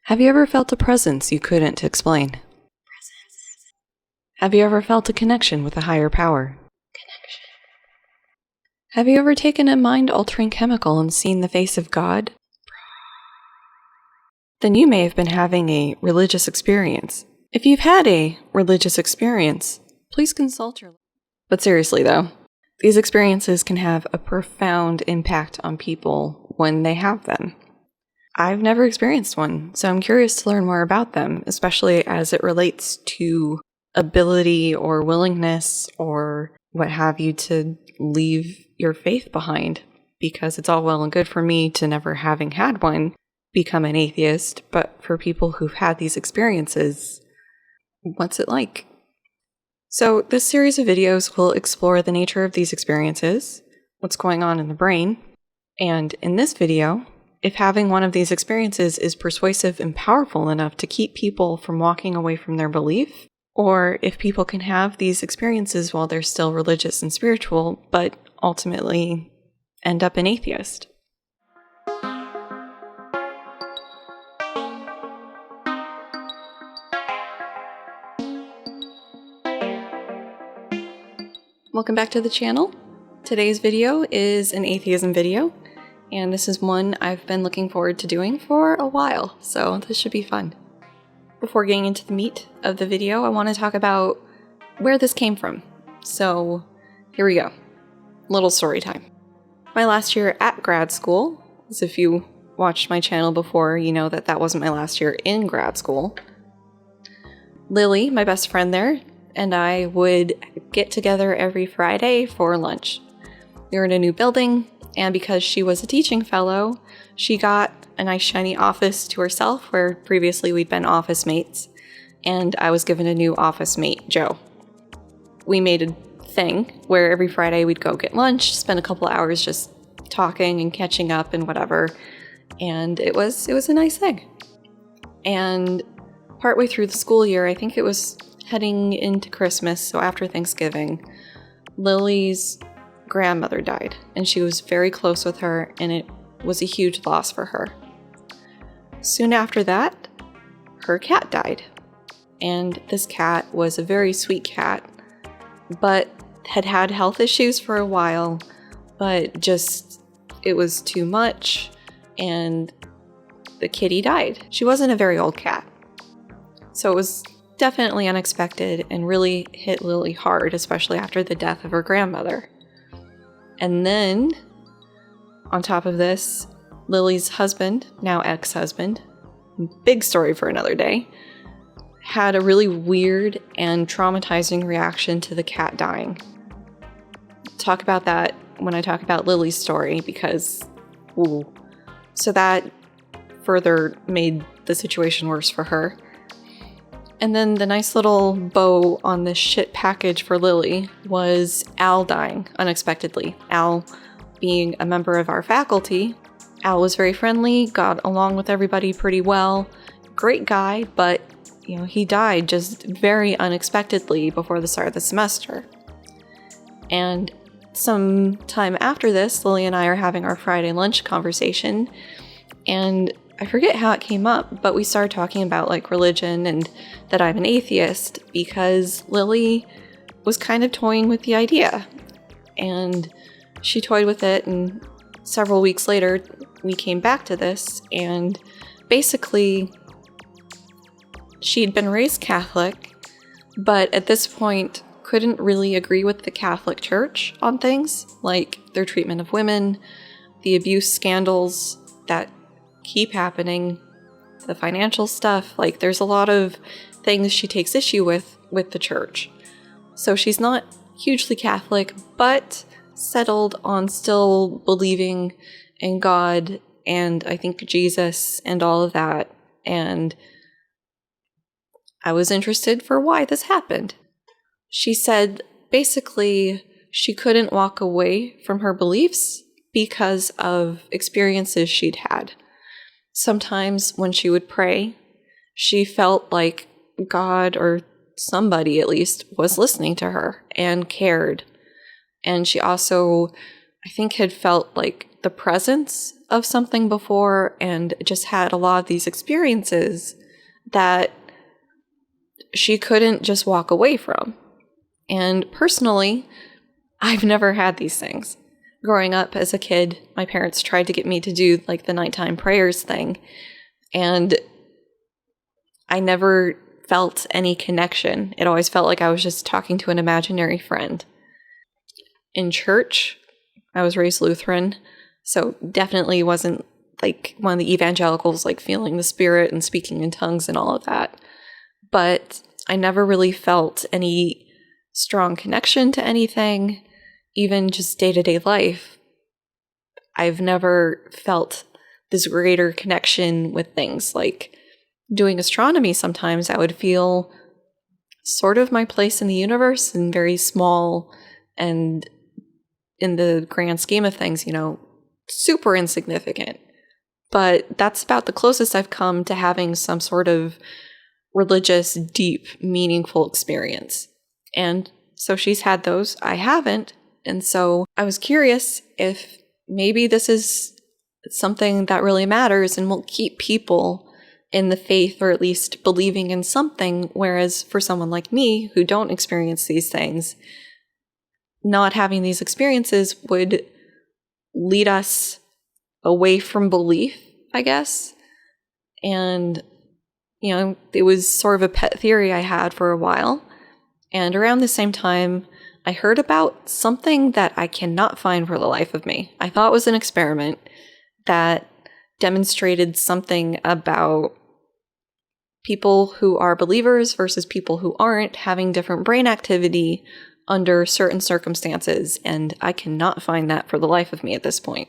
Have you ever felt a presence you couldn't explain? Presence. Have you ever felt a connection with a higher power? Connection. Have you ever taken a mind-altering chemical and seen the face of God? Then you may have been having a religious experience. If you've had a religious experience, please consult your... But seriously though, these experiences can have a profound impact on people when they have them. I've never experienced one, so I'm curious to learn more about them, especially as it relates to ability or willingness or what have you to leave your faith behind, because it's all well and good for me to never having had one become an atheist, but for people who've had these experiences, what's it like? So this series of videos will explore the nature of these experiences, what's going on in the brain, and in this video, if having one of these experiences is persuasive and powerful enough to keep people from walking away from their belief, or if people can have these experiences while they're still religious and spiritual, but ultimately end up an atheist. Welcome back to the channel. Today's video is an atheism video, and this is one I've been looking forward to doing for a while, so this should be fun. Before getting into the meat of the video, I want to talk about where this came from. So here we go. Little story time. My last year at grad school, as if you watched my channel before, you know that wasn't my last year in grad school. Lily, my best friend there, and I would get together every Friday for lunch. We were in a new building, and because she was a teaching fellow, she got a nice shiny office to herself where previously we'd been office mates, and I was given a new office mate, Joe. We made a thing where every Friday we'd go get lunch, spend a couple hours just talking and catching up and whatever, and it was a nice thing. And partway through the school year, I think it was heading into Christmas, so after Thanksgiving, Lily's grandmother died, and she was very close with her, and it was a huge loss for her. Soon after that, her cat died, and this cat was a very sweet cat, but had health issues for a while, but just it was too much, and the kitty died. She wasn't a very old cat, so it was definitely unexpected and really hit Lily hard, especially after the death of her grandmother. And then, on top of this, Lily's husband, now ex-husband, big story for another day, had a really weird and traumatizing reaction to the cat dying. Talk about that when I talk about Lily's story, because, ooh. So that further made the situation worse for her. And then the nice little bow on this shit package for Lily was Al dying unexpectedly. Al being a member of our faculty. Al was very friendly, got along with everybody pretty well. Great guy, but he died just very unexpectedly before the start of the semester. And some time after this, Lily and I are having our Friday lunch conversation, and I forget how it came up, but we started talking about religion and that I'm an atheist because Lily was kind of toying with the idea. And she toyed with it, and several weeks later we came back to this, and basically she'd been raised Catholic, but at this point couldn't really agree with the Catholic Church on things like their treatment of women, the abuse scandals that keep happening, the financial stuff. There's a lot of things she takes issue with the church. So she's not hugely Catholic, but settled on still believing in God and I think Jesus and all of that. And I was interested for why this happened. She said basically she couldn't walk away from her beliefs because of experiences she'd had. Sometimes when she would pray, she felt like God, or somebody at least, was listening to her and cared. And she also, I think, had felt like the presence of something before and just had a lot of these experiences that she couldn't just walk away from. And personally, I've never had these things. Growing up as a kid, my parents tried to get me to do like the nighttime prayers thing, and I never felt any connection. It always felt like I was just talking to an imaginary friend. In church, I was raised Lutheran, so definitely wasn't like one of the evangelicals, like feeling the spirit and speaking in tongues and all of that. But I never really felt any strong connection to anything, even just day-to-day life. I've never felt this greater connection with things. Like doing astronomy, sometimes I would feel sort of my place in the universe and very small, and in the grand scheme of things, super insignificant. But that's about the closest I've come to having some sort of religious, deep, meaningful experience. And so she's had those. I haven't. And so I was curious if maybe this is something that really matters and will keep people in the faith, or at least believing in something. Whereas for someone like me who don't experience these things, not having these experiences would lead us away from belief, I guess. And, it was sort of a pet theory I had for a while. And around the same time, I heard about something that I cannot find for the life of me. I thought it was an experiment that demonstrated something about people who are believers versus people who aren't having different brain activity under certain circumstances, and I cannot find that for the life of me at this point.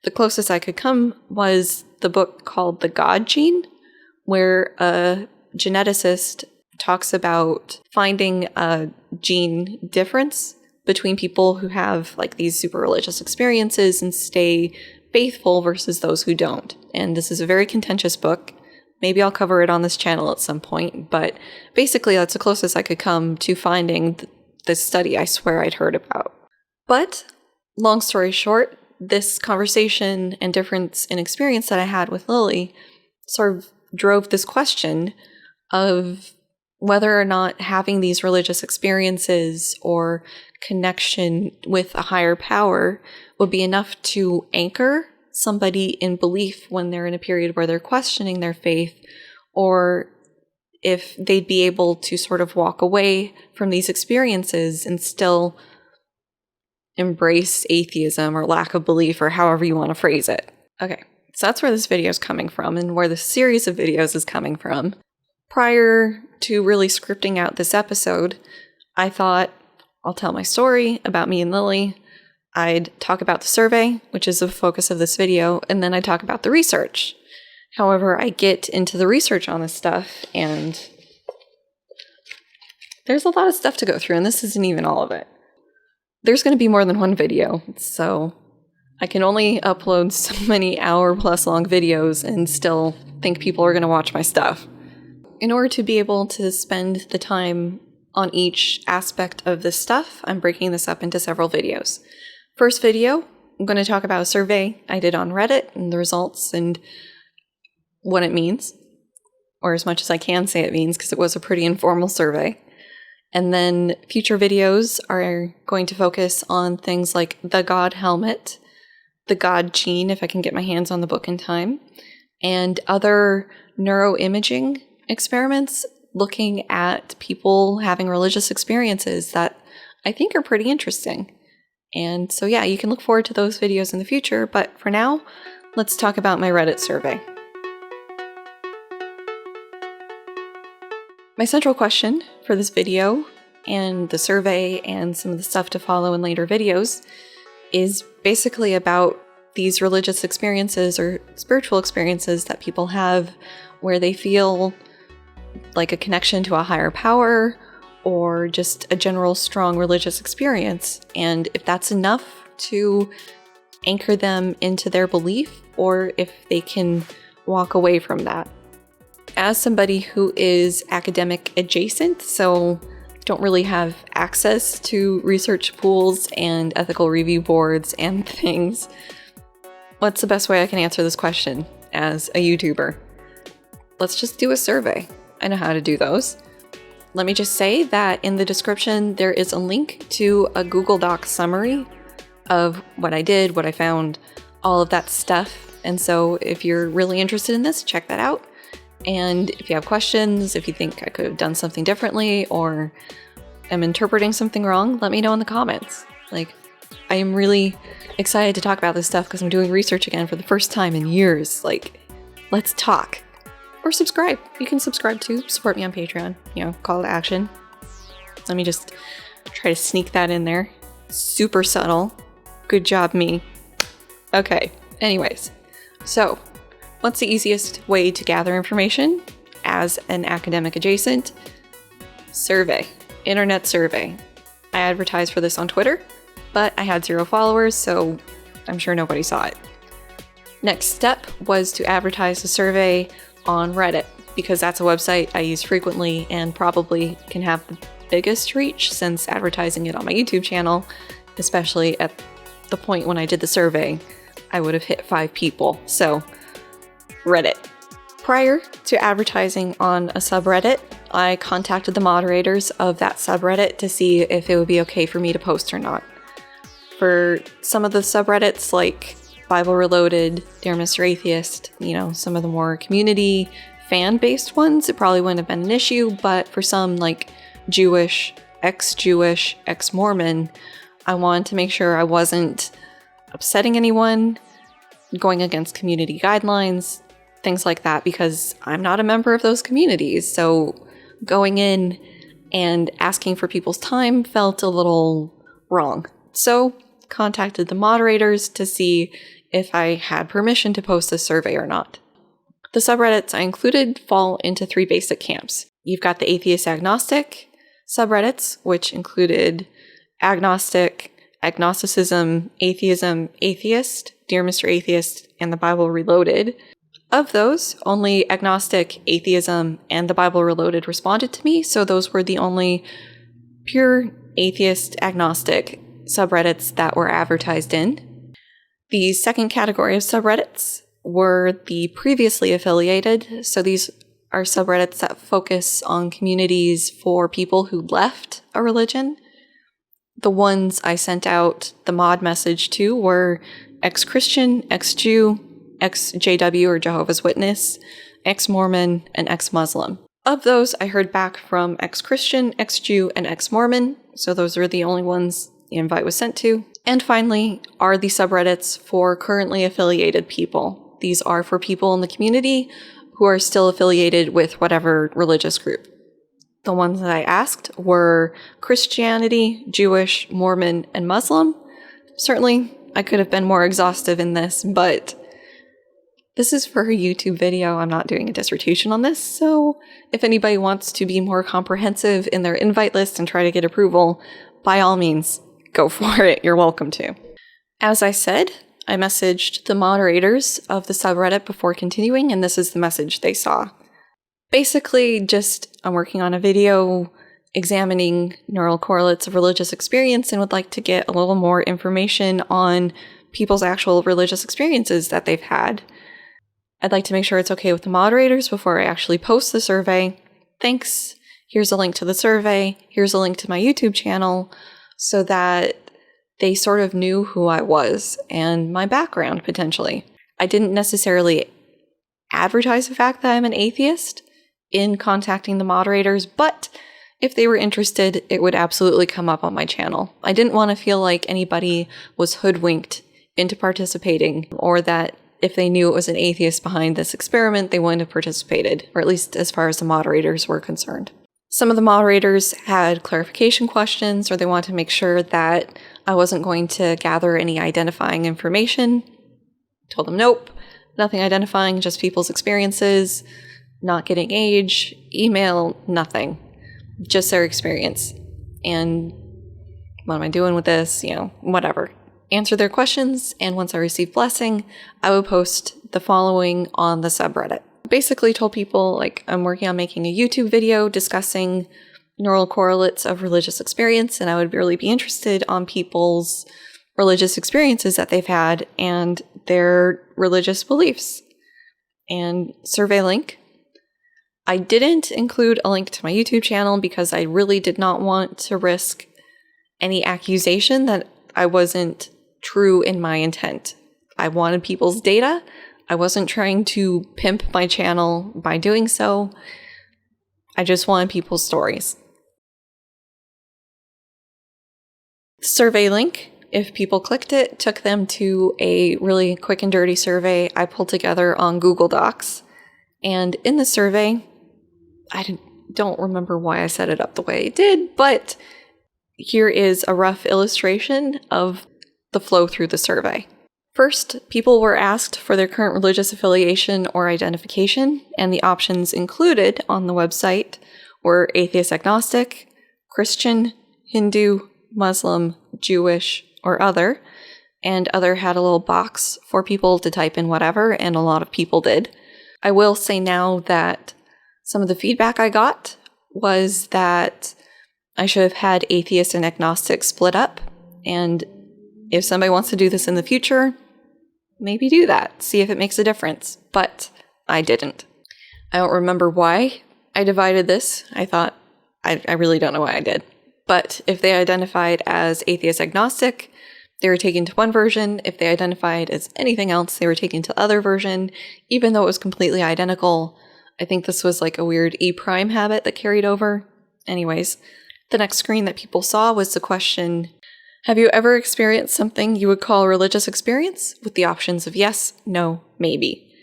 The closest I could come was the book called The God Gene, where a geneticist talks about finding a gene difference between people who have like these super religious experiences and stay faithful versus those who don't. And this is a very contentious book. Maybe I'll cover it on this channel at some point, but basically that's the closest I could come to finding this study I swear I'd heard about. But long story short, this conversation and difference in experience that I had with Lily sort of drove this question of whether or not having these religious experiences or connection with a higher power would be enough to anchor somebody in belief when they're in a period where they're questioning their faith, or if they'd be able to sort of walk away from these experiences and still embrace atheism or lack of belief, or however you want to phrase it. Okay, so that's where this video is coming from and where the series of videos is coming from. Prior to really scripting out this episode, I thought I'll tell my story about me and Lily. I'd talk about the survey, which is the focus of this video, and then I'd talk about the research. However, I get into the research on this stuff, and there's a lot of stuff to go through, and this isn't even all of it. There's going to be more than one video, so I can only upload so many hour-plus long videos and still think people are going to watch my stuff. In order to be able to spend the time on each aspect of this stuff, I'm breaking this up into several videos. First video, I'm going to talk about a survey I did on Reddit and the results and what it means, or as much as I can say it means, because it was a pretty informal survey. And then future videos are going to focus on things like the God helmet, the God gene, if I can get my hands on the book in time, and other neuroimaging experiments looking at people having religious experiences that I think are pretty interesting. And so yeah, you can look forward to those videos in the future, but for now, let's talk about my Reddit survey. My central question for this video and the survey and some of the stuff to follow in later videos is basically about these religious experiences or spiritual experiences that people have where they feel like a connection to a higher power or just a general strong religious experience, and if that's enough to anchor them into their belief or if they can walk away from that. As somebody who is academic adjacent, so don't really have access to research pools and ethical review boards and things, what's the best way I can answer this question as a YouTuber? Let's just do a survey. I know how to do those. Let me just say that in the description, there is a link to a Google Doc summary of what I did, what I found, all of that stuff. And so if you're really interested in this, check that out. And if you have questions, if you think I could have done something differently or am interpreting something wrong, let me know in the comments. Like, I am really excited to talk about this stuff because I'm doing research again for the first time in years. Like, let's talk. Or subscribe. You can subscribe too. Support me on Patreon. You know, call to action. Let me just try to sneak that in there. Super subtle. Good job, me. Okay, anyways. So, what's the easiest way to gather information as an academic adjacent? Survey. Internet survey. I advertised for this on Twitter, but I had 0 followers, so I'm sure nobody saw it. Next step was to advertise the survey on Reddit, because that's a website I use frequently and probably can have the biggest reach since advertising it on my YouTube channel, especially at the point when I did the survey, I would have hit 5 people. So, Reddit. Prior to advertising on a subreddit, I contacted the moderators of that subreddit to see if it would be okay for me to post or not. For some of the subreddits, like Bible Reloaded, Dear Mr. Atheist, you know, some of the more community fan-based ones, it probably wouldn't have been an issue, but for some like Jewish, ex-Mormon, I wanted to make sure I wasn't upsetting anyone, going against community guidelines, things like that, because I'm not a member of those communities. So going in and asking for people's time felt a little wrong. So contacted the moderators to see if I had permission to post this survey or not. The subreddits I included fall into 3 basic camps. You've got the atheist agnostic subreddits, which included agnostic, agnosticism, atheism, atheist, Dear Mr. Atheist, and the Bible Reloaded. Of those, only agnostic, atheism, and the Bible Reloaded responded to me, so those were the only pure atheist, agnostic subreddits that were advertised in. The second category of subreddits were the previously affiliated, so these are subreddits that focus on communities for people who left a religion. The ones I sent out the mod message to were ex-Christian, ex-Jew, ex-JW or Jehovah's Witness, ex-Mormon, and ex-Muslim. Of those, I heard back from ex-Christian, ex-Jew, and ex-Mormon, so those are the only ones the invite was sent to. And finally are the subreddits for currently affiliated people. These are for people in the community who are still affiliated with whatever religious group. The ones that I asked were Christianity, Jewish, Mormon, and Muslim. Certainly, I could have been more exhaustive in this, but this is for a YouTube video. I'm not doing a dissertation on this, so if anybody wants to be more comprehensive in their invite list and try to get approval, by all means, go for it. You're welcome to. As I said, I messaged the moderators of the subreddit before continuing, and this is the message they saw. Basically, just I'm working on a video examining neural correlates of religious experience and would like to get a little more information on people's actual religious experiences that they've had. I'd like to make sure it's okay with the moderators before I actually post the survey. Thanks. Here's a link to the survey. Here's a link to my YouTube channel so that they sort of knew who I was and my background, potentially. I didn't necessarily advertise the fact that I'm an atheist in contacting the moderators, but if they were interested, it would absolutely come up on my channel. I didn't want to feel like anybody was hoodwinked into participating, or that if they knew it was an atheist behind this experiment, they wouldn't have participated, or at least as far as the moderators were concerned. Some of the moderators had clarification questions, or they wanted to make sure that I wasn't going to gather any identifying information. Told them nope, nothing identifying, just people's experiences, not getting age, email, nothing. Just their experience. And what am I doing with this? You know, whatever. Answer their questions, and once I receive blessing, I would post the following on the subreddit. Basically told people, like, I'm working on making a YouTube video discussing neural correlates of religious experience, and I would really be interested on people's religious experiences that they've had and their religious beliefs. And survey link. I didn't include a link to my YouTube channel because I really did not want to risk any accusation that I wasn't true in my intent. I wanted people's data. I wasn't trying to pimp my channel by doing so. I just wanted people's stories. The survey link, if people clicked it, took them to a really quick and dirty survey I pulled together on Google Docs. And in the survey, I don't remember why I set it up the way I did, but here is a rough illustration of the flow through the survey. First, people were asked for their current religious affiliation or identification, and the options included on the website were atheist agnostic, Christian, Hindu, Muslim, Jewish, or other, and other had a little box for people to type in whatever, and a lot of people did. I will say now that some of the feedback I got was that I should have had atheist and agnostic split up, and if somebody wants to do this in the future, maybe do that, see if it makes a difference, but I didn't. I don't remember why I divided this. I really don't know why I did. But if they identified as atheist agnostic, they were taken to one version. If they identified as anything else, they were taken to the other version, even though it was completely identical. I think this was like a weird E' habit that carried over. Anyways, the next screen that people saw was the question, have you ever experienced something you would call a religious experience? With the options of yes, no, maybe.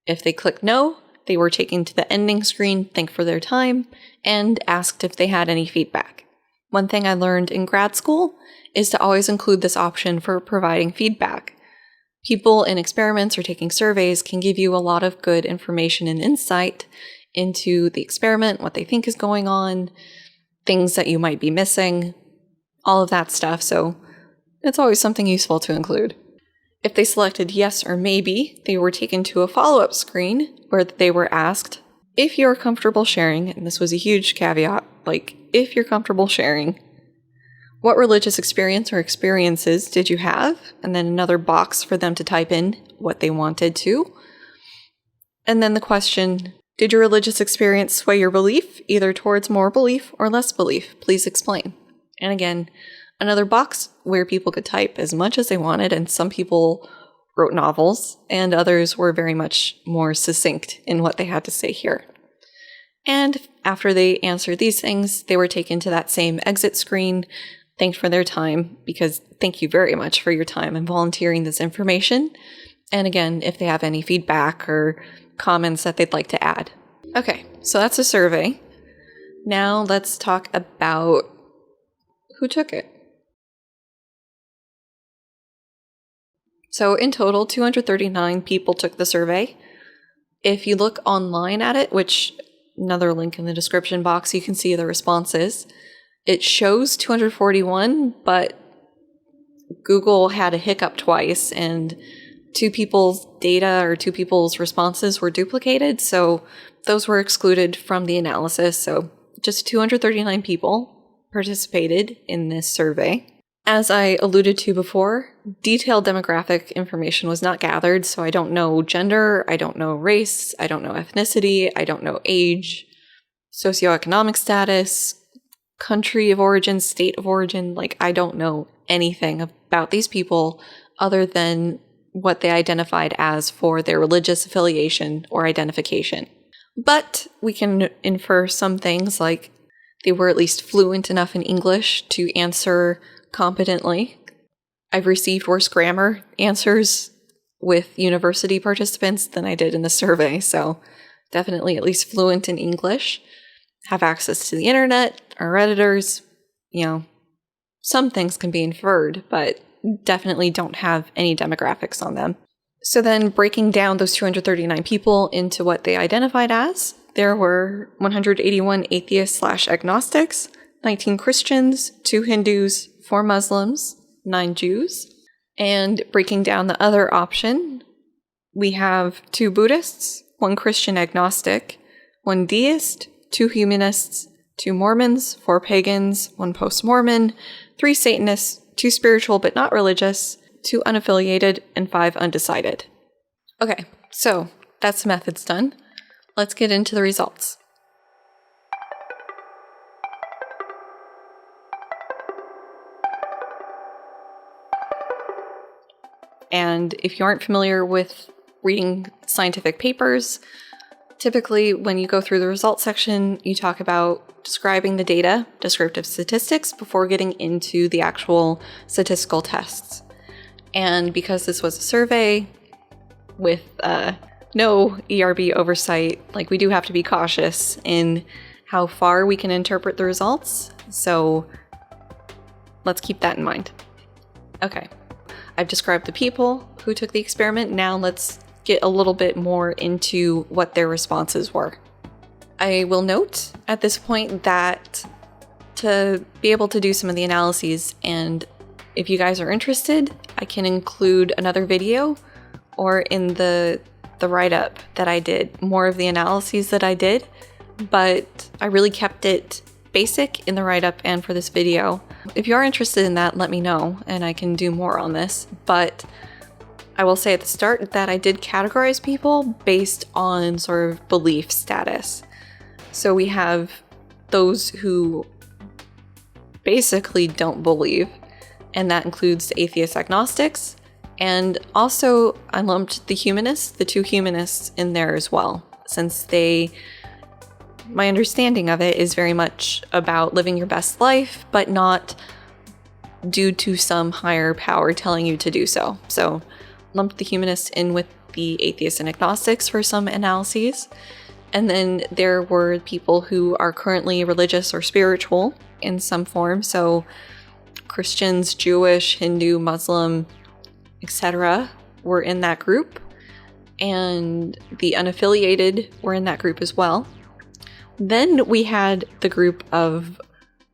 If they clicked no, they were taken to the ending screen, thanked for their time, and asked if they had any feedback. One thing I learned in grad school is to always include this option for providing feedback. People in experiments or taking surveys can give you a lot of good information and insight into the experiment, what they think is going on, things that you might be missing, all of that stuff, so it's always something useful to include. If they selected yes or maybe, they were taken to a follow-up screen where they were asked, if you're comfortable sharing, and this was a huge caveat, like, if you're comfortable sharing, what religious experience or experiences did you have? And then another box for them to type in what they wanted to. And then the question, did your religious experience sway your belief, either towards more belief or less belief? Please explain. And again, another box where people could type as much as they wanted, and some people wrote novels, and others were very much more succinct in what they had to say here. And after they answered these things, they were taken to that same exit screen, thanked for their time, because thank you very much for your time and volunteering this information. And again, if they have any feedback or comments that they'd like to add. Okay, so that's a survey. Now let's talk about who took it. So in total, 239 people took the survey. If you look online at it, which another link in the description box, you can see the responses. It shows 241, but Google had a hiccup twice, and two people's data or two people's responses were duplicated, so those were excluded from the analysis. So just 239 people participated in this survey. As I alluded to before, detailed demographic information was not gathered, so I don't know gender, I don't know race, I don't know ethnicity, I don't know age, socioeconomic status, country of origin, state of origin. Like, I don't know anything about these people other than what they identified as for their religious affiliation or identification. But we can infer some things, like they were at least fluent enough in English to answer competently. I've received worse grammar answers with university participants than I did in the survey, so definitely at least fluent in English. Have access to the internet, are Redditors, some things can be inferred, but definitely don't have any demographics on them. So then breaking down those 239 people into what they identified as, there were 181 atheists/agnostics, 19 Christians, 2 Hindus, 4 Muslims, 9 Jews. And breaking down the other option, we have 2 Buddhists, 1 Christian agnostic, 1 deist, 2 humanists, 2 Mormons, 4 pagans, 1 post-Mormon, 3 Satanists, 2 spiritual but not religious, 2 unaffiliated, and 5 undecided. Okay, so that's the methods done. Let's get into the results. And if you aren't familiar with reading scientific papers, typically when you go through the results section, you talk about describing the data, descriptive statistics, before getting into the actual statistical tests. And because this was a survey with no ERB oversight, like, we do have to be cautious in how far we can interpret the results. So let's keep that in mind. Okay. I've described the people who took the experiment. Now let's get a little bit more into what their responses were. I will note at this point that to be able to do some of the analyses, and if you guys are interested, I can include another video or in the write-up that I did, more of the analyses that I did, but I really kept it basic in the write-up and for this video. If you are interested in that, let me know and I can do more on this. But I will say at the start that I did categorize people based on sort of belief status. So we have those who basically don't believe, and that includes the atheist agnostics, and also I lumped the humanists, the 2 humanists in there as well, since my understanding of it is very much about living your best life, but not due to some higher power telling you to do so. So lumped the humanists in with the atheists and agnostics for some analyses. And then there were people who are currently religious or spiritual in some form. So Christians, Jewish, Hindu, Muslim, etc. were in that group. And the unaffiliated were in that group as well. Then we had the group of,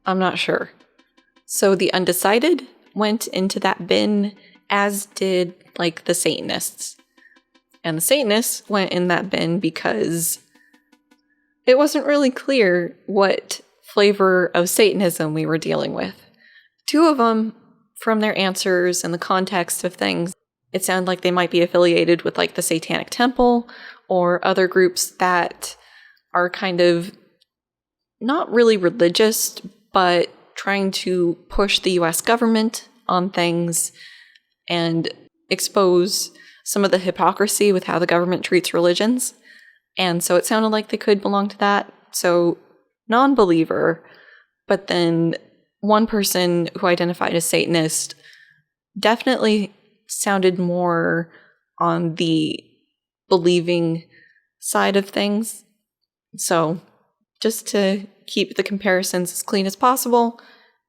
I'm not sure. So the undecided went into that bin, as did like the Satanists. And the Satanists went in that bin because it wasn't really clear what flavor of Satanism we were dealing with. 2 of them, from their answers and the context of things, it sounded like they might be affiliated with like the Satanic Temple or other groups that are kind of not really religious, but trying to push the US government on things and expose some of the hypocrisy with how the government treats religions. And so it sounded like they could belong to that. So non-believer, but then one person who identified as Satanist definitely sounded more on the believing side of things. So just to keep the comparisons as clean as possible,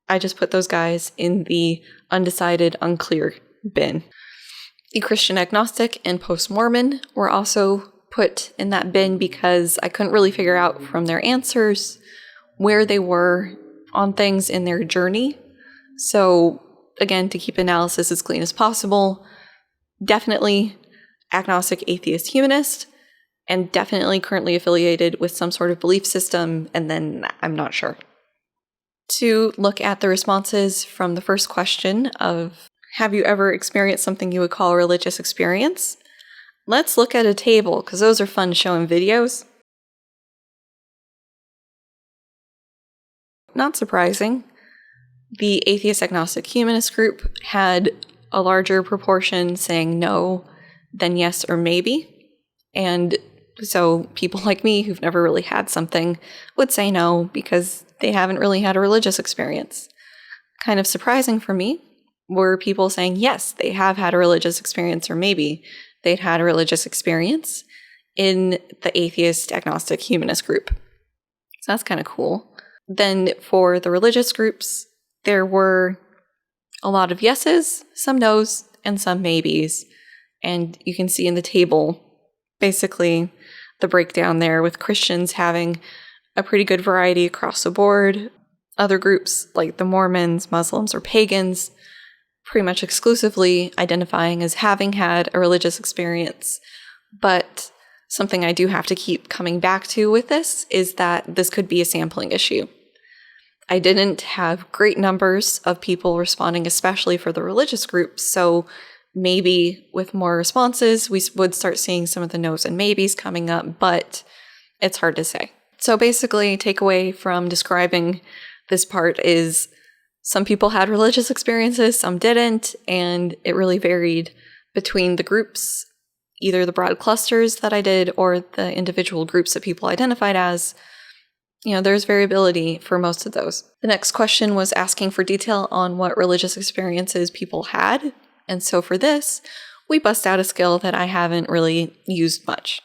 I just put those guys in the undecided, unclear bin. The Christian agnostic and post-Mormon were also put in that bin because I couldn't really figure out from their answers where they were on things in their journey. So again, to keep analysis as clean as possible, definitely agnostic, atheist, humanist, and definitely currently affiliated with some sort of belief system, and then I'm not sure. To look at the responses from the first question of, have you ever experienced something you would call a religious experience? Let's look at a table, because those are fun to show in videos. Not surprising, the atheist agnostic humanist group had a larger proportion saying no than yes or maybe. And so people like me who've never really had something would say no because they haven't really had a religious experience. Kind of surprising for me were people saying yes, they have had a religious experience, or maybe they'd had a religious experience in the atheist agnostic humanist group. So that's kind of cool. Then for the religious groups, there were a lot of yeses, some nos, and some maybes. And you can see in the table, basically, the breakdown there with Christians having a pretty good variety across the board. Other groups, like the Mormons, Muslims, or pagans, pretty much exclusively identifying as having had a religious experience. But something I do have to keep coming back to with this is that this could be a sampling issue. I didn't have great numbers of people responding, especially for the religious groups, so maybe with more responses, we would start seeing some of the no's and maybes coming up, but it's hard to say. So basically, takeaway from describing this part is some people had religious experiences, some didn't, and it really varied between the groups, either the broad clusters that I did or the individual groups that people identified as. There's variability for most of those. The next question was asking for detail on what religious experiences people had. And so for this, we bust out a skill that I haven't really used much: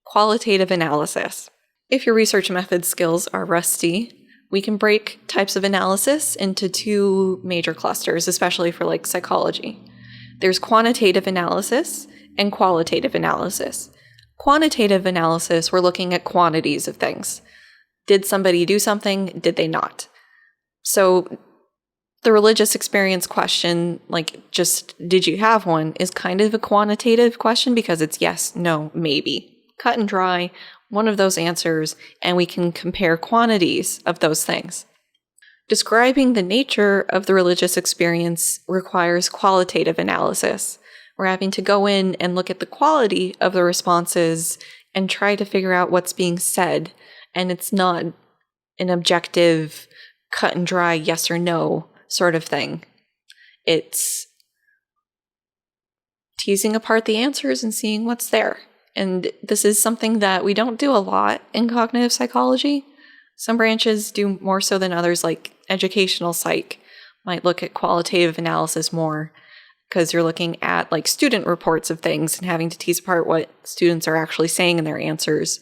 qualitative analysis. If your research method skills are rusty, we can break types of analysis into two major clusters, especially for psychology. There's quantitative analysis and qualitative analysis. Quantitative analysis, we're looking at quantities of things. Did somebody do something? Did they not? So the religious experience question, just did you have one, is kind of a quantitative question because it's yes, no, maybe. Cut and dry, one of those answers, and we can compare quantities of those things. Describing the nature of the religious experience requires qualitative analysis. We're having to go in and look at the quality of the responses and try to figure out what's being said. And it's not an objective, cut and dry, yes or no sort of thing. It's teasing apart the answers and seeing what's there. And this is something that we don't do a lot in cognitive psychology. Some branches do more so than others, like educational psych might look at qualitative analysis more because you're looking at student reports of things and having to tease apart what students are actually saying in their answers.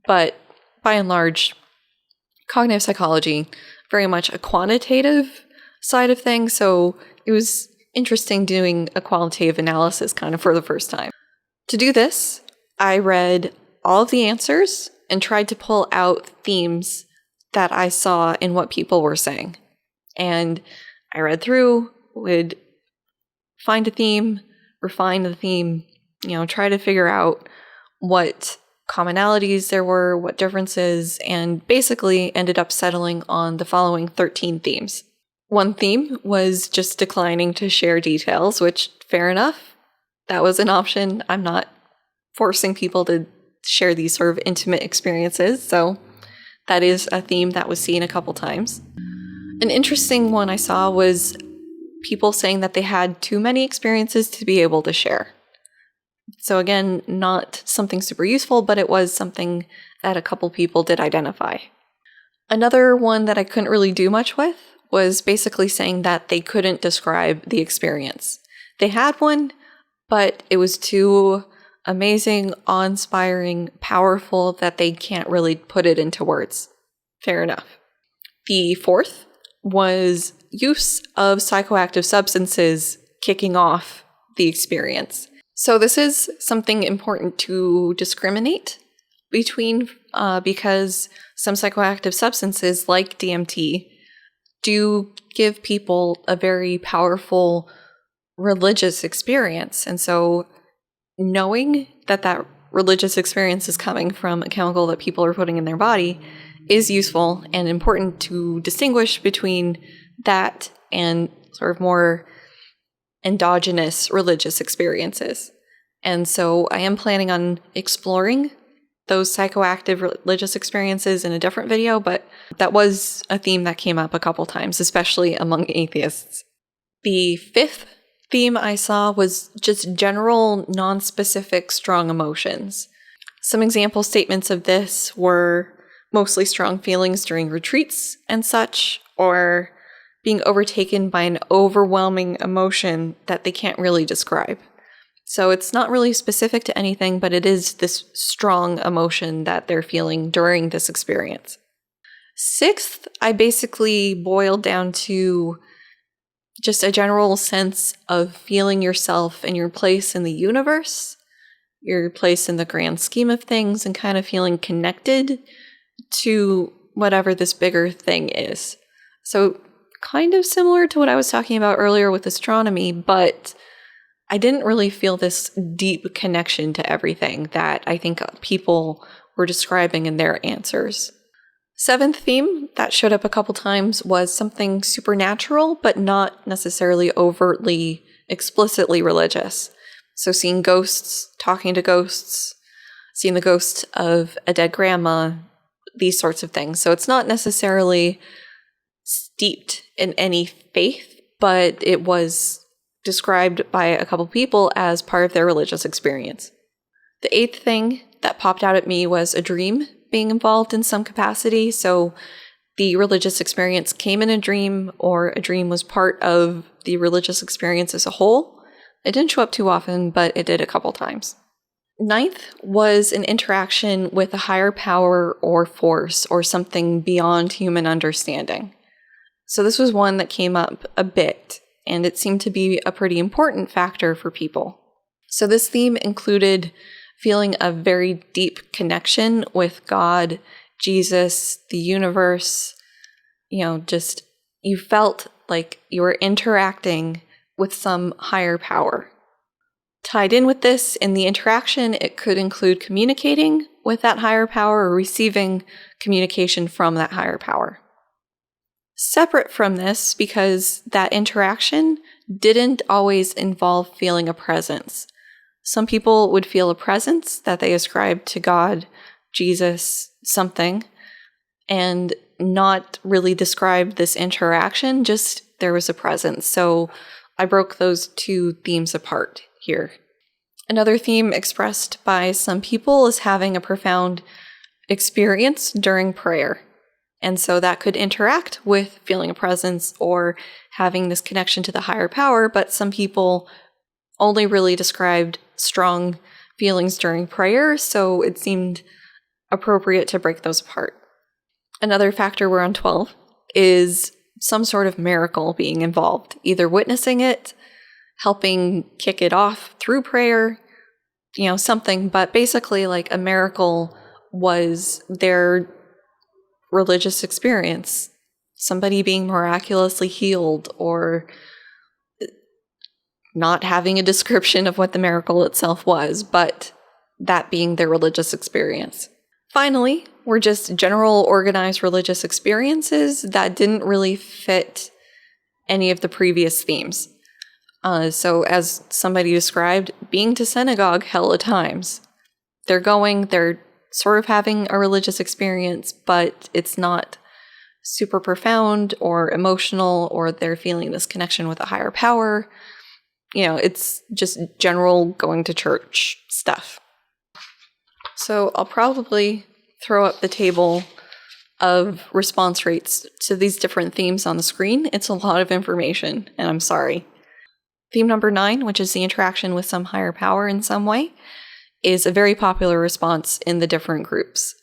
But by and large, cognitive psychology, very much a quantitative side of things. So it was interesting doing a qualitative analysis kind of for the first time. To do this, I read all of the answers and tried to pull out themes that I saw in what people were saying. And I read through, would find a theme, refine the theme, try to figure out what commonalities there were, what differences, and basically ended up settling on the following 13 themes. One theme was just declining to share details, which, fair enough, that was an option. I'm not forcing people to share these sort of intimate experiences, so that is a theme that was seen a couple times. An interesting one I saw was people saying that they had too many experiences to be able to share. So again, not something super useful, but it was something that a couple people did identify. Another one that I couldn't really do much with was basically saying that they couldn't describe the experience. They had one, but it was too amazing, awe-inspiring, powerful that they can't really put it into words. Fair enough. The fourth was use of psychoactive substances kicking off the experience. So this is something important to discriminate between because some psychoactive substances like DMT do give people a very powerful religious experience. And so knowing that that religious experience is coming from a chemical that people are putting in their body is useful and important to distinguish between that and sort of more endogenous religious experiences. And so I am planning on exploring those psychoactive religious experiences in a different video, but that was a theme that came up a couple times, especially among atheists. The fifth theme I saw was just general, non-specific, strong emotions. Some example statements of this were mostly strong feelings during retreats and such, or being overtaken by an overwhelming emotion that they can't really describe. So it's not really specific to anything, but it is this strong emotion that they're feeling during this experience. Sixth, I basically boiled down to just a general sense of feeling yourself and your place in the universe, your place in the grand scheme of things, and kind of feeling connected to whatever this bigger thing is. So kind of similar to what I was talking about earlier with astronomy, but I didn't really feel this deep connection to everything that I think people were describing in their answers. Seventh theme that showed up a couple times was something supernatural, but not necessarily overtly, explicitly religious. So seeing ghosts, talking to ghosts, seeing the ghost of a dead grandma, these sorts of things. So it's not necessarily steeped in any faith, but it was described by a couple people as part of their religious experience. The eighth thing that popped out at me was a dream being involved in some capacity. So the religious experience came in a dream, or a dream was part of the religious experience as a whole. It didn't show up too often, but it did a couple times. Ninth was an interaction with a higher power or force or something beyond human understanding. So this was one that came up a bit, and it seemed to be a pretty important factor for people. So this theme included feeling a very deep connection with God, Jesus, the universe. Just you felt like you were interacting with some higher power. Tied in with this, in the interaction, it could include communicating with that higher power or receiving communication from that higher power. Separate from this, because that interaction didn't always involve feeling a presence. Some people would feel a presence that they ascribed to God, Jesus, something, and not really describe this interaction, just there was a presence. So I broke those two themes apart here. Another theme expressed by some people is having a profound experience during prayer. And so that could interact with feeling a presence or having this connection to the higher power, but some people only really described strong feelings during prayer, so it seemed appropriate to break those apart. Another factor we're on 12 is some sort of miracle being involved, either witnessing it, helping kick it off through prayer, something, but basically like a miracle was their religious experience, somebody being miraculously healed or not having a description of what the miracle itself was, but that being their religious experience. Finally, were just general organized religious experiences that didn't really fit any of the previous themes. So as somebody described, being to synagogue hella times. They're sort of having a religious experience, but it's not super profound or emotional, or they're feeling this connection with a higher power. It's just general going to church stuff. So I'll probably throw up the table of response rates to these different themes on the screen. It's a lot of information, and I'm sorry. Theme number 9, which is the interaction with some higher power in some way, is a very popular response in the different groups.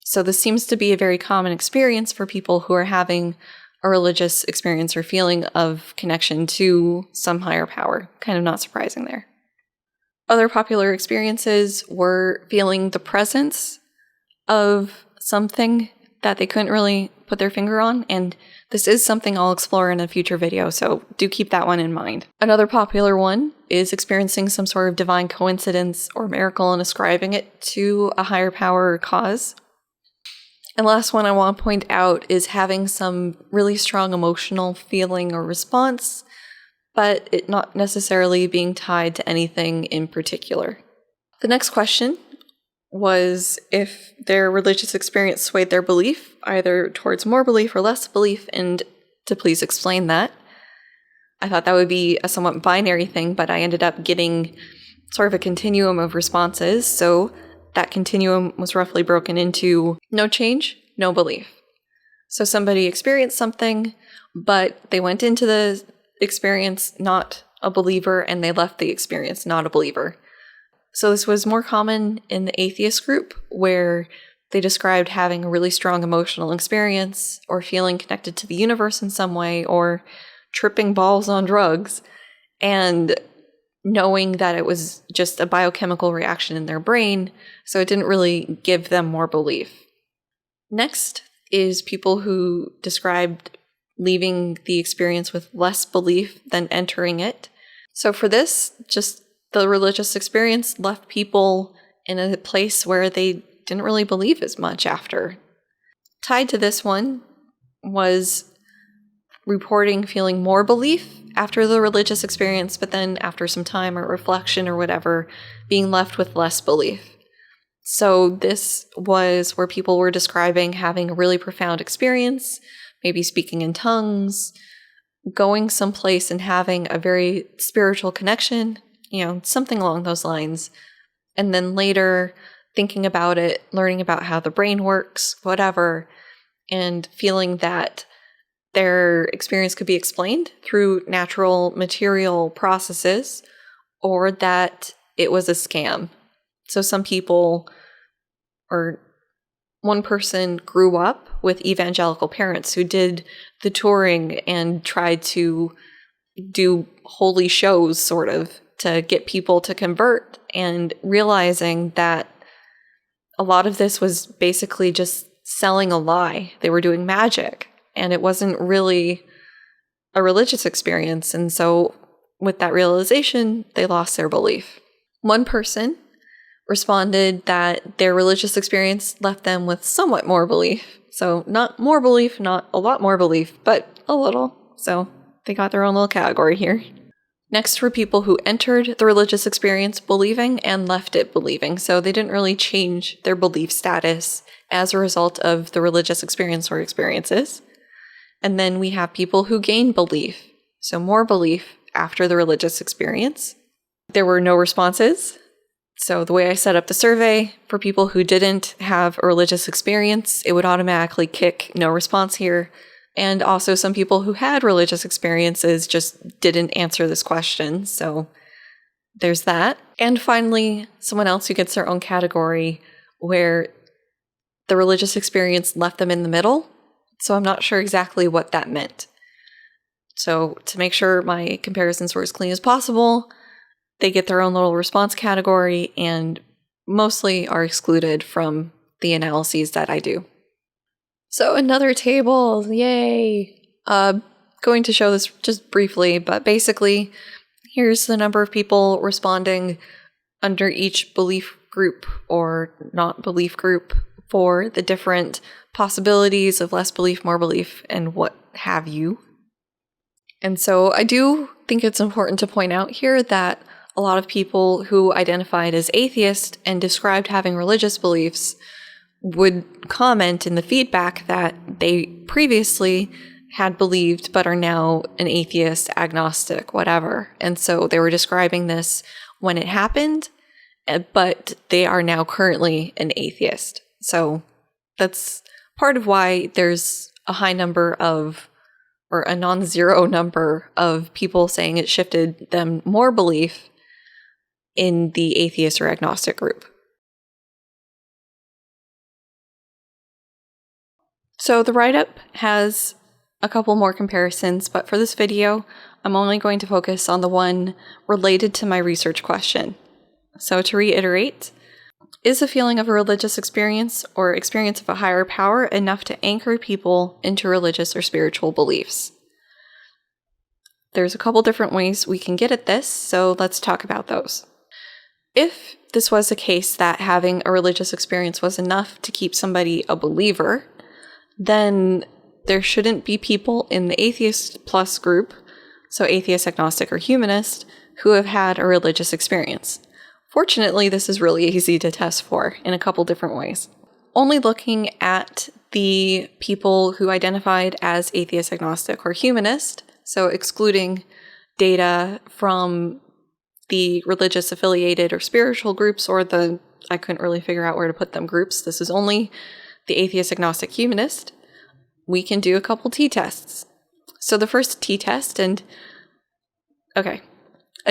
So this seems to be a very common experience for people who are having a religious experience or feeling of connection to some higher power. Kind of not surprising there. Other popular experiences were feeling the presence of something that they couldn't really put their finger on, and this is something I'll explore in a future video, so do keep that one in mind. Another popular one is experiencing some sort of divine coincidence or miracle and ascribing it to a higher power or cause. And last one I want to point out is having some really strong emotional feeling or response, but it not necessarily being tied to anything in particular. The next question was if their religious experience swayed their belief, either towards more belief or less belief, and to please explain that. I thought that would be a somewhat binary thing, but I ended up getting sort of a continuum of responses, so that continuum was roughly broken into no change, no belief. So somebody experienced something, but they went into the experience not a believer, and they left the experience not a believer. So this was more common in the atheist group, where they described having a really strong emotional experience or feeling connected to the universe in some way, or tripping balls on drugs, and knowing that it was just a biochemical reaction in their brain, so it didn't really give them more belief. Next is people who described leaving the experience with less belief than entering it. So for this, just the religious experience left people in a place where they didn't really believe as much after. Tied to this one was reporting feeling more belief after the religious experience, but then after some time or reflection or whatever, being left with less belief. So this was where people were describing having a really profound experience, maybe speaking in tongues, going someplace and having a very spiritual connection, something along those lines. And then later thinking about it, learning about how the brain works, whatever, and feeling that their experience could be explained through natural material processes, or that it was a scam. So some people, or one person, grew up with evangelical parents who did the touring and tried to do holy shows, sort of, to get people to convert, and realizing that a lot of this was basically just selling a lie. They were doing magic, and it wasn't really a religious experience. And so with that realization, they lost their belief. One person responded that their religious experience left them with somewhat more belief. So not more belief, not a lot more belief, but a little. So they got their own little category here. Next were people who entered the religious experience believing and left it believing. So they didn't really change their belief status as a result of the religious experience or experiences. And then we have people who gain belief. So more belief after the religious experience. There were no responses. So the way I set up the survey, for people who didn't have a religious experience, it would automatically kick no response here. And also some people who had religious experiences just didn't answer this question. So there's that. And finally, someone else who gets their own category where the religious experience left them in the middle. So I'm not sure exactly what that meant. So to make sure my comparisons were as clean as possible, they get their own little response category and mostly are excluded from the analyses that I do. So another table, yay! Going to show this just briefly, but basically, here's the number of people responding under each belief group or not belief group for the different possibilities of less belief, more belief, and what have you. And so I do think it's important to point out here that a lot of people who identified as atheist and described having religious beliefs would comment in the feedback that they previously had believed but are now an atheist, agnostic, whatever. And so they were describing this when it happened, but they are now currently an atheist. So that's part of why there's a high number of, or a non-zero number of people saying it shifted them more belief in the atheist or agnostic group. So the write-up has a couple more comparisons, but for this video, I'm only going to focus on the one related to my research question. So to reiterate, is the feeling of a religious experience or experience of a higher power enough to anchor people into religious or spiritual beliefs? There's a couple different ways we can get at this, so let's talk about those. If this was a case that having a religious experience was enough to keep somebody a believer, then there shouldn't be people in the atheist plus group, so atheist, agnostic, or humanist, who have had a religious experience. Fortunately, this is really easy to test for in a couple different ways. Only looking at the people who identified as atheist, agnostic, or humanist, so excluding data from the religious affiliated or spiritual groups, or I couldn't really figure out where to put them groups. This is only the atheist, agnostic, humanist. We can do a couple t-tests. So the first t-test, a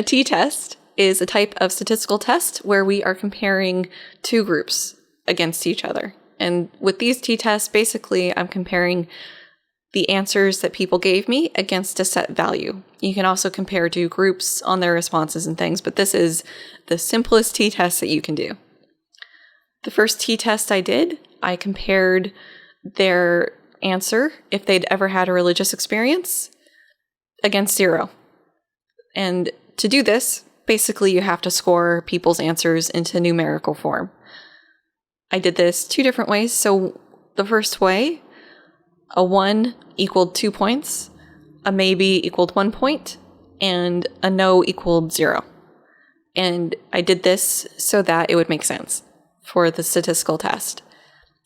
t-test is a type of statistical test where we are comparing two groups against each other. And with these t-tests, basically, I'm comparing the answers that people gave me against a set value. You can also compare two groups on their responses and things, but this is the simplest t-test that you can do. The first t-test I did, I compared their answer, if they'd ever had a religious experience, against 0. And to do this, basically you have to score people's answers into numerical form. I did this 2 different ways. So the first way, a 1 equaled 2 points, a maybe equaled 1 point, and a no equaled 0. And I did this so that it would make sense for the statistical test.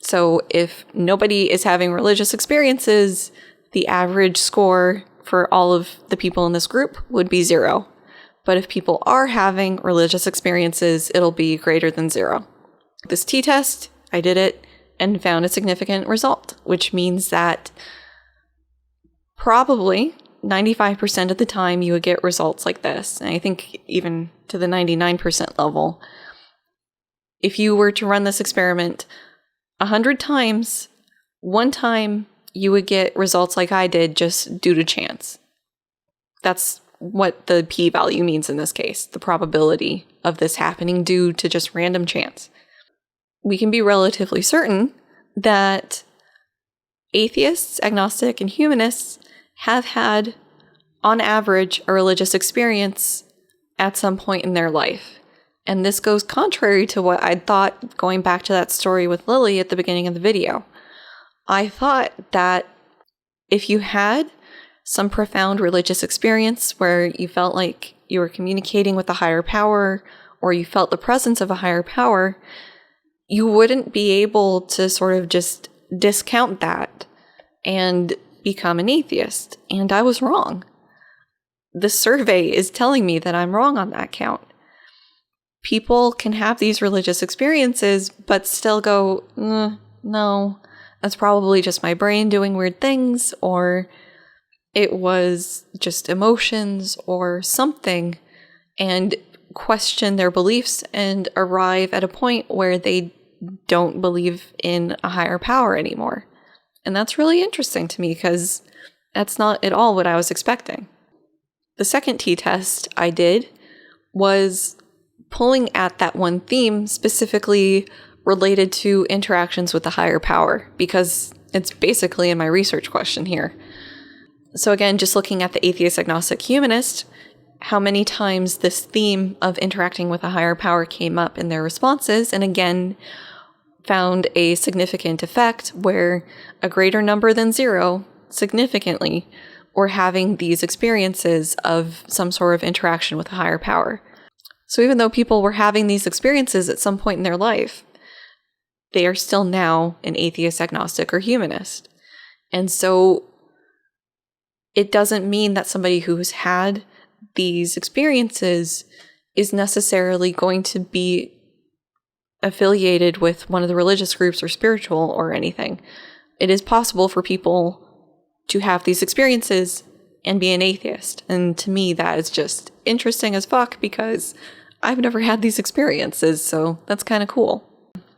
So if nobody is having religious experiences, the average score for all of the people in this group would be 0. But if people are having religious experiences, it'll be greater than 0. This t-test, I did it and found a significant result, which means that probably 95% of the time you would get results like this. And I think even to the 99% level. If you were to run this experiment 100 times, one time you would get results like I did just due to chance. That's what the p-value means in this case, the probability of this happening due to just random chance. We can be relatively certain that atheists, agnostic, and humanists have had, on average, a religious experience at some point in their life. And this goes contrary to what I'd thought going back to that story with Lily at the beginning of the video. I thought that if you had some profound religious experience where you felt like you were communicating with a higher power, or you felt the presence of a higher power, you wouldn't be able to sort of just discount that and become an atheist. And I was wrong. The survey is telling me that I'm wrong on that count. People can have these religious experiences, but still go, no, that's probably just my brain doing weird things, or it was just emotions or something, and question their beliefs and arrive at a point where they don't believe in a higher power anymore. And that's really interesting to me because that's not at all what I was expecting. The second t-test I did was pulling at that one theme specifically related to interactions with the higher power, because it's basically in my research question here. So again, just looking at the atheist, agnostic, humanist, how many times this theme of interacting with a higher power came up in their responses, and again, found a significant effect where a greater number than 0, significantly, were having these experiences of some sort of interaction with a higher power. So even though people were having these experiences at some point in their life, they are still now an atheist, agnostic, or humanist. And so it doesn't mean that somebody who's had these experiences is necessarily going to be affiliated with one of the religious groups or spiritual or anything. It is possible for people to have these experiences and be an atheist. And to me, that is just interesting as fuck because I've never had these experiences, so that's kind of cool.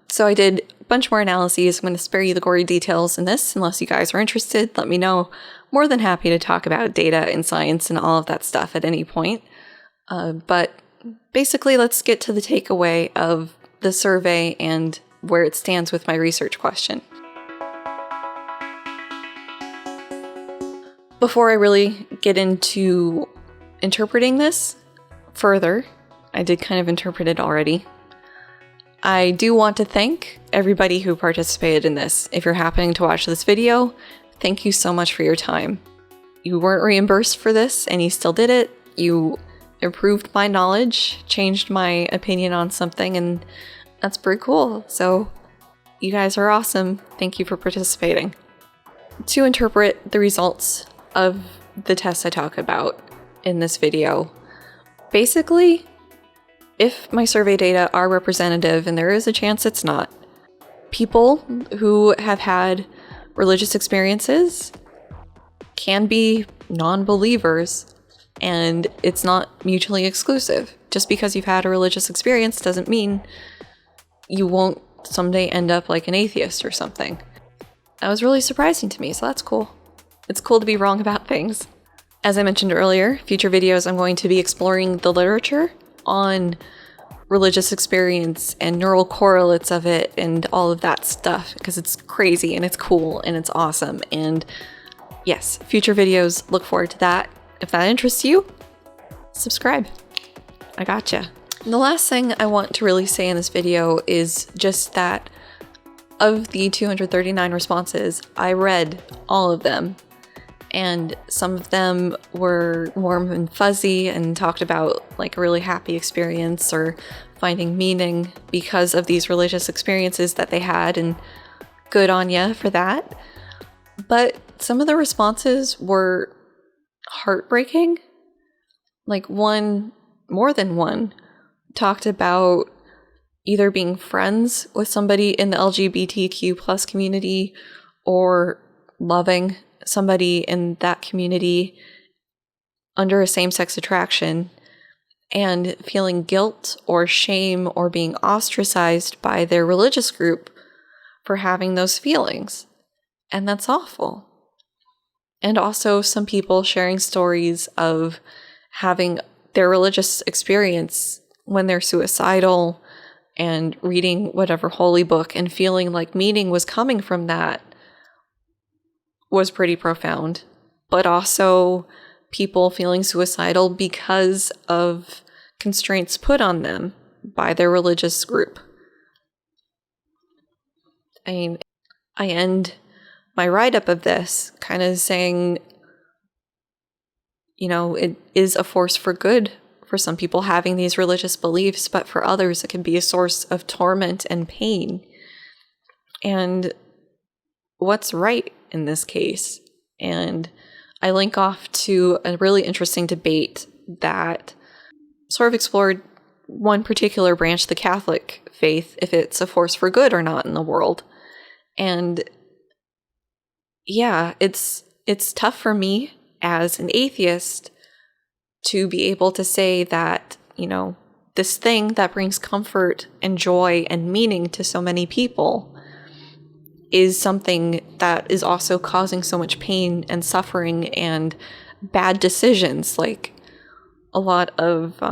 So I did a bunch more analyses. I'm going to spare you the gory details in this unless you guys are interested. Let me know. More than happy to talk about data and science and all of that stuff at any point. But basically, let's get to the takeaway of the survey and where it stands with my research question. Before I really get into interpreting this further, I did kind of interpret it already. I do want to thank everybody who participated in this. If you're happening to watch this video, thank you so much for your time. You weren't reimbursed for this and you still did it. You improved my knowledge, changed my opinion on something, and that's pretty cool. So you guys are awesome. Thank you for participating. To interpret the results of the tests I talk about in this video, basically, if my survey data are representative, and there is a chance it's not, people who have had religious experiences can be non-believers, and it's not mutually exclusive. Just because you've had a religious experience doesn't mean you won't someday end up like an atheist or something. That was really surprising to me, so that's cool. It's cool to be wrong about things. As I mentioned earlier, future videos I'm going to be exploring the literature on religious experience and neural correlates of it and all of that stuff, because it's crazy and it's cool and it's awesome. And yes, future videos, look forward to that. If that interests you, subscribe. I gotcha. And the last thing I want to really say in this video is just that Of the 239 responses, I read all of them, and some of them were warm and fuzzy and talked about like a really happy experience or finding meaning because of these religious experiences that they had, and good on ya for that. But some of the responses were heartbreaking. Like more than one, talked about either being friends with somebody in the LGBTQ plus community or loving somebody in that community under a same-sex attraction and feeling guilt or shame or being ostracized by their religious group for having those feelings. And that's awful. And also some people sharing stories of having their religious experience when they're suicidal and reading whatever holy book and feeling like meaning was coming from that was pretty profound. But also people feeling suicidal because of constraints put on them by their religious group. I mean, I end my write-up of this kind of saying, you know, it is a force for good for some people having these religious beliefs, but for others it can be a source of torment and pain. And what's right in this case? And I link off to a really interesting debate that sort of explored one particular branch, the Catholic faith, if it's a force for good or not in the world. And yeah, it's tough for me as an atheist to be able to say that, you know, this thing that brings comfort and joy and meaning to so many people is something that is also causing so much pain and suffering and bad decisions. Like a lot of,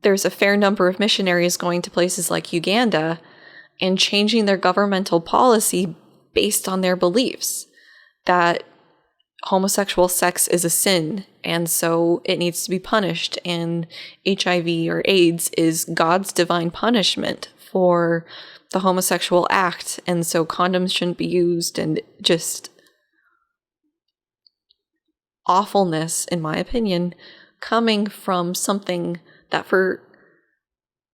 there's a fair number of missionaries going to places like Uganda and changing their governmental policy based on their beliefs that homosexual sex is a sin, and so it needs to be punished, and HIV or AIDS is God's divine punishment for the homosexual act, and so condoms shouldn't be used, and just awfulness, in my opinion, coming from something that for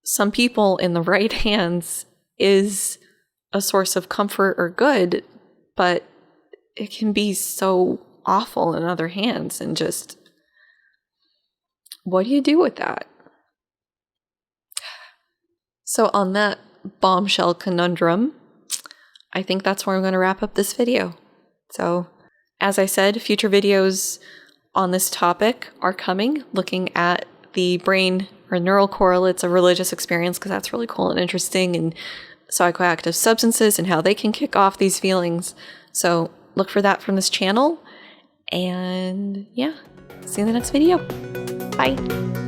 some people in the right hands is a source of comfort or good, but it can be so awful in other hands. And just, what do you do with that? So on that bombshell conundrum, I think that's where I'm going to wrap up this video. So as I said, future videos on this topic are coming, looking at the brain or neural correlates of religious experience, because that's really cool and interesting, and psychoactive substances and how they can kick off these feelings. So look for that from this channel. And yeah, see you in the next video. Bye.